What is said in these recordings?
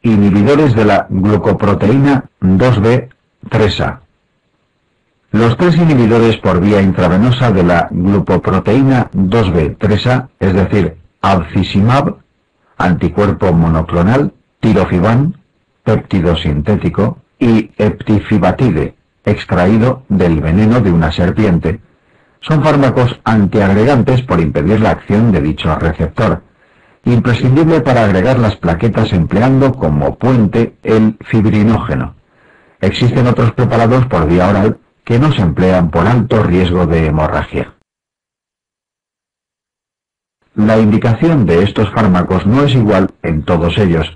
Inhibidores de la glucoproteína 2B3A. Los tres inhibidores por vía intravenosa de la glucoproteína 2B3A, es decir, abciximab, anticuerpo monoclonal, tirofiban, péptido sintético, y eptifibatide, extraído del veneno de una serpiente, son fármacos antiagregantes por impedir la acción de dicho receptor, imprescindible para agregar las plaquetas empleando como puente el fibrinógeno. Existen otros preparados por vía oral que no se emplean por alto riesgo de hemorragia. La indicación de estos fármacos no es igual en todos ellos,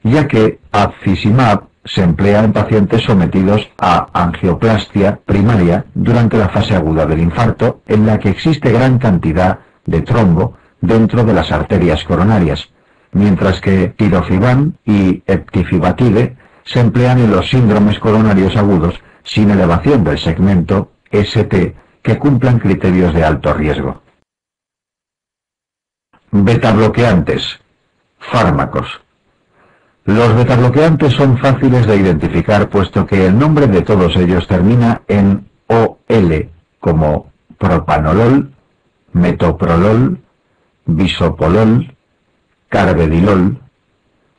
ya que abciximab se emplea en pacientes sometidos a angioplastia primaria durante la fase aguda del infarto, en la que existe gran cantidad de trombo dentro de las arterias coronarias, mientras que tirofiban y eptifibatide se emplean en los síndromes coronarios agudos sin elevación del segmento ST que cumplan criterios de alto riesgo. Betabloqueantes. Fármacos. Los betabloqueantes son fáciles de identificar puesto que el nombre de todos ellos termina en OL, como propanolol, metoprolol, bisopolol, carvedilol.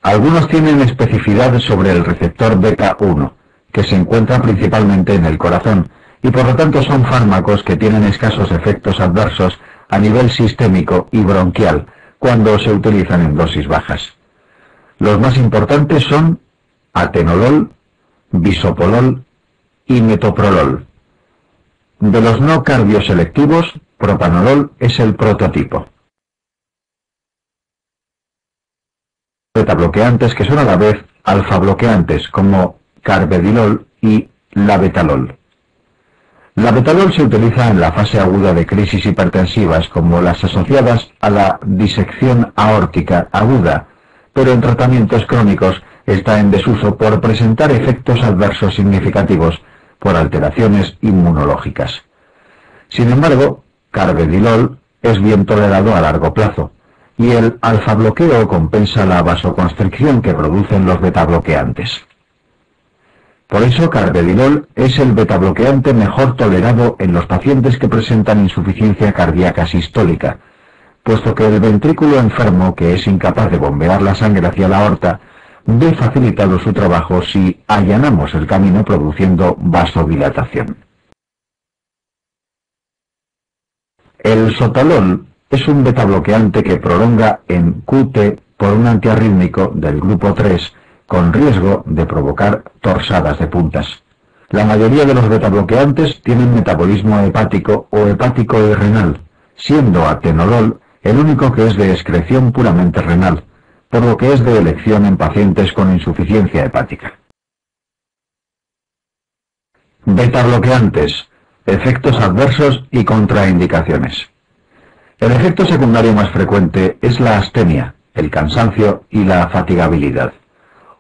Algunos tienen especificidad sobre el receptor beta 1, que se encuentra principalmente en el corazón, y por lo tanto son fármacos que tienen escasos efectos adversos a nivel sistémico y bronquial cuando se utilizan en dosis bajas. Los más importantes son atenolol, bisopolol y metoprolol. De los no cardioselectivos, propanolol es el prototipo. Betabloqueantes que son a la vez alfa-bloqueantes como carvedilol y labetalol. Labetalol se utiliza en la fase aguda de crisis hipertensivas como las asociadas a la disección aórtica aguda, pero en tratamientos crónicos está en desuso por presentar efectos adversos significativos por alteraciones inmunológicas. Sin embargo, carvedilol es bien tolerado a largo plazo, y el alfa-bloqueo compensa la vasoconstricción que producen los betabloqueantes. Por eso, carvedilol es el betabloqueante mejor tolerado en los pacientes que presentan insuficiencia cardíaca sistólica, puesto que el ventrículo enfermo, que es incapaz de bombear la sangre hacia la aorta, ve facilitado su trabajo si allanamos el camino produciendo vasodilatación. El sotalol es un betabloqueante que prolonga en QT por un antiarrítmico del grupo 3 con riesgo de provocar torsadas de puntas. La mayoría de los betabloqueantes tienen metabolismo hepático o hepático y renal, siendo atenolol el único que es de excreción puramente renal, por lo que es de elección en pacientes con insuficiencia hepática. Betabloqueantes, efectos adversos y contraindicaciones. El efecto secundario más frecuente es la astenia, el cansancio y la fatigabilidad.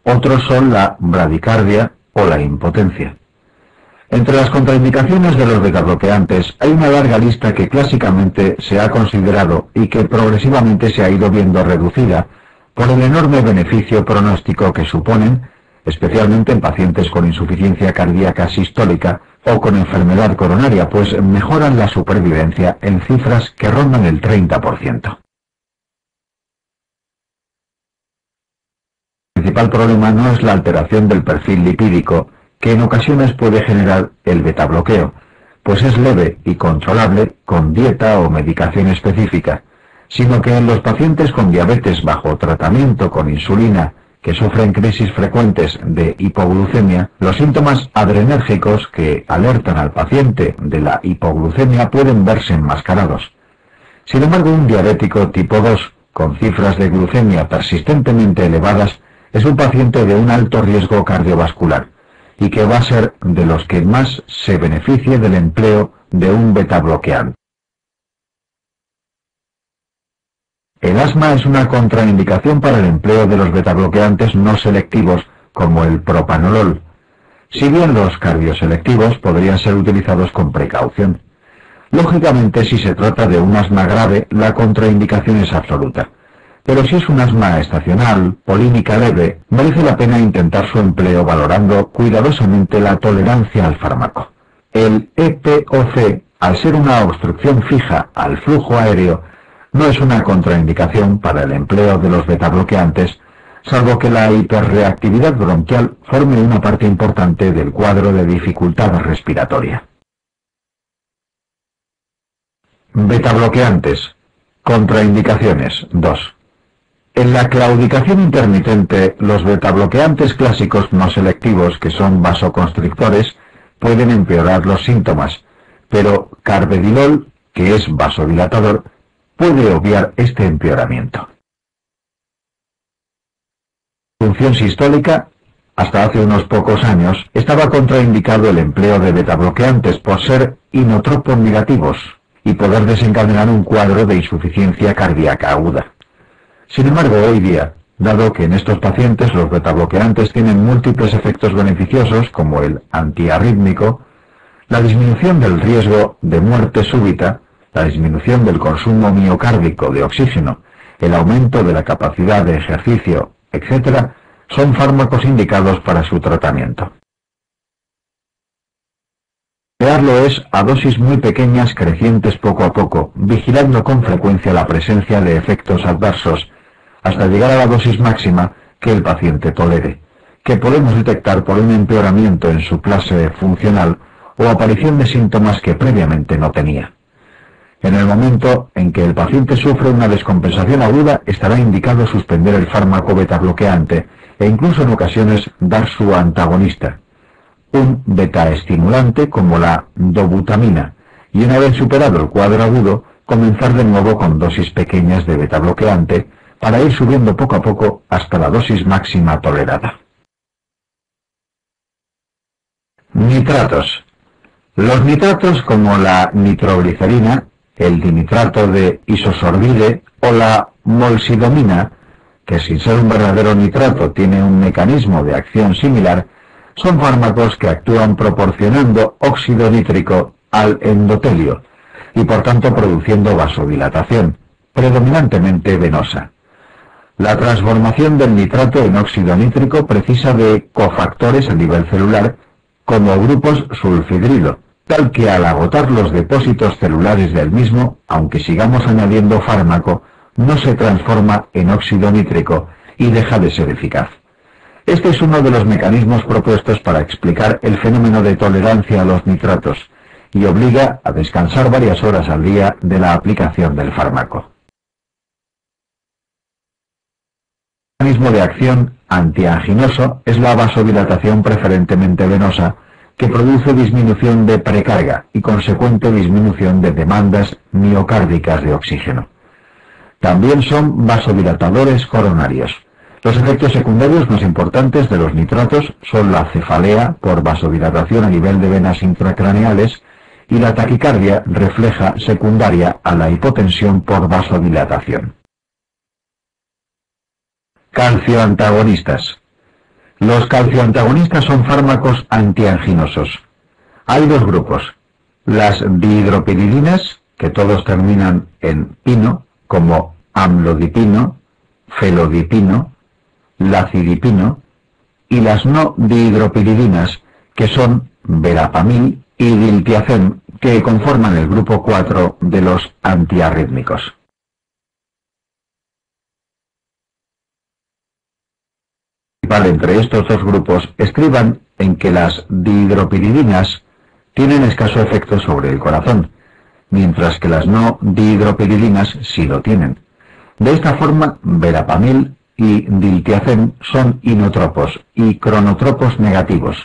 Otros son la bradicardia o la impotencia. Entre las contraindicaciones de los betabloqueantes hay una larga lista que clásicamente se ha considerado y que progresivamente se ha ido viendo reducida por el enorme beneficio pronóstico que suponen, especialmente en pacientes con insuficiencia cardíaca sistólica o con enfermedad coronaria, pues mejoran la supervivencia en cifras que rondan el 30%. El principal problema no es la alteración del perfil lipídico, que en ocasiones puede generar el betabloqueo, pues es leve y controlable con dieta o medicación específica, sino que en los pacientes con diabetes bajo tratamiento con insulina que sufren crisis frecuentes de hipoglucemia, los síntomas adrenérgicos que alertan al paciente de la hipoglucemia pueden verse enmascarados. Sin embargo, un diabético tipo 2 con cifras de glucemia persistentemente elevadas es un paciente de un alto riesgo cardiovascular y que va a ser de los que más se beneficie del empleo de un betabloqueante. El asma es una contraindicación para el empleo de los betabloqueantes no selectivos como el propanolol, si bien los cardioselectivos podrían ser utilizados con precaución. Lógicamente, si se trata de un asma grave, la contraindicación es absoluta, pero si es un asma estacional, polínica leve, merece la pena intentar su empleo valorando cuidadosamente la tolerancia al fármaco. El EPOC, al ser una obstrucción fija al flujo aéreo, no es una contraindicación para el empleo de los betabloqueantes, salvo que la hiperreactividad bronquial forme una parte importante del cuadro de dificultad respiratoria. Betabloqueantes. Contraindicaciones 2. En la claudicación intermitente, los betabloqueantes clásicos no selectivos, que son vasoconstrictores, pueden empeorar los síntomas, pero carvedilol, que es vasodilatador, puede obviar este empeoramiento. Función sistólica. Hasta hace unos pocos años estaba contraindicado el empleo de betabloqueantes por ser inotropos negativos y poder desencadenar un cuadro de insuficiencia cardíaca aguda. Sin embargo, hoy día, dado que en estos pacientes los betabloqueantes tienen múltiples efectos beneficiosos como el antiarrítmico, la disminución del riesgo de muerte súbita, la disminución del consumo miocárdico de oxígeno, el aumento de la capacidad de ejercicio, etc., son fármacos indicados para su tratamiento. Emplearlo es a dosis muy pequeñas crecientes poco a poco, vigilando con frecuencia la presencia de efectos adversos, hasta llegar a la dosis máxima que el paciente tolere, que podemos detectar por un empeoramiento en su clase funcional o aparición de síntomas que previamente no tenía. En el momento en que el paciente sufre una descompensación aguda, estará indicado suspender el fármaco betabloqueante e incluso en ocasiones dar su antagonista, un betaestimulante como la dobutamina, y una vez superado el cuadro agudo, comenzar de nuevo con dosis pequeñas de betabloqueante para ir subiendo poco a poco hasta la dosis máxima tolerada. Nitratos. Los nitratos como la nitroglicerina, el dinitrato de isosorbide o la molsidomina, que sin ser un verdadero nitrato tiene un mecanismo de acción similar, son fármacos que actúan proporcionando óxido nítrico al endotelio y por tanto produciendo vasodilatación, predominantemente venosa. La transformación del nitrato en óxido nítrico precisa de cofactores a nivel celular como grupos sulfidrilo, tal que al agotar los depósitos celulares del mismo, aunque sigamos añadiendo fármaco, no se transforma en óxido nítrico y deja de ser eficaz. Este es uno de los mecanismos propuestos para explicar el fenómeno de tolerancia a los nitratos y obliga a descansar varias horas al día de la aplicación del fármaco. El mecanismo de acción antianginoso es la vasodilatación preferentemente venosa, que produce disminución de precarga y consecuente disminución de demandas miocárdicas de oxígeno. También son vasodilatadores coronarios. Los efectos secundarios más importantes de los nitratos son la cefalea por vasodilatación a nivel de venas intracraneales y la taquicardia refleja secundaria a la hipotensión por vasodilatación. Calcioantagonistas. Los calcioantagonistas son fármacos antianginosos. Hay dos grupos: las dihidropiridinas, que todos terminan en pino, como amlodipino, felodipino, lacidipino, y las no dihidropiridinas, que son verapamil y diltiazem, que conforman el grupo 4 de los antiarrítmicos. Entre estos dos grupos estriban en que las dihidropiridinas tienen escaso efecto sobre el corazón, mientras que las no dihidropiridinas sí lo tienen. De esta forma, verapamil y diltiazem son inotropos y cronotropos negativos,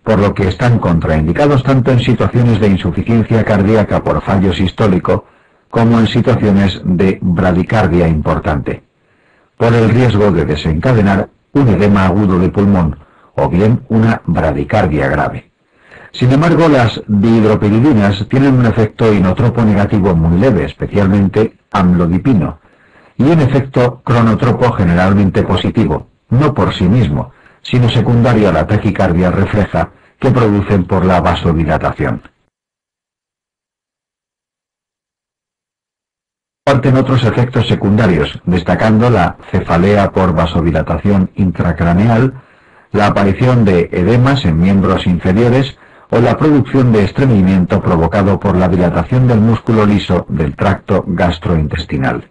por lo que están contraindicados tanto en situaciones de insuficiencia cardíaca por fallo sistólico como en situaciones de bradicardia importante, por el riesgo de desencadenar un edema agudo de pulmón o bien una bradicardia grave. Sin embargo, las dihidropiridinas tienen un efecto inotropo negativo muy leve, especialmente amlodipino, y un efecto cronotropo generalmente positivo, no por sí mismo, sino secundario a la taquicardia refleja que producen por la vasodilatación. comparten otros efectos secundarios, destacando la cefalea por vasodilatación intracraneal, la aparición de edemas en miembros inferiores o la producción de estreñimiento provocado por la dilatación del músculo liso del tracto gastrointestinal.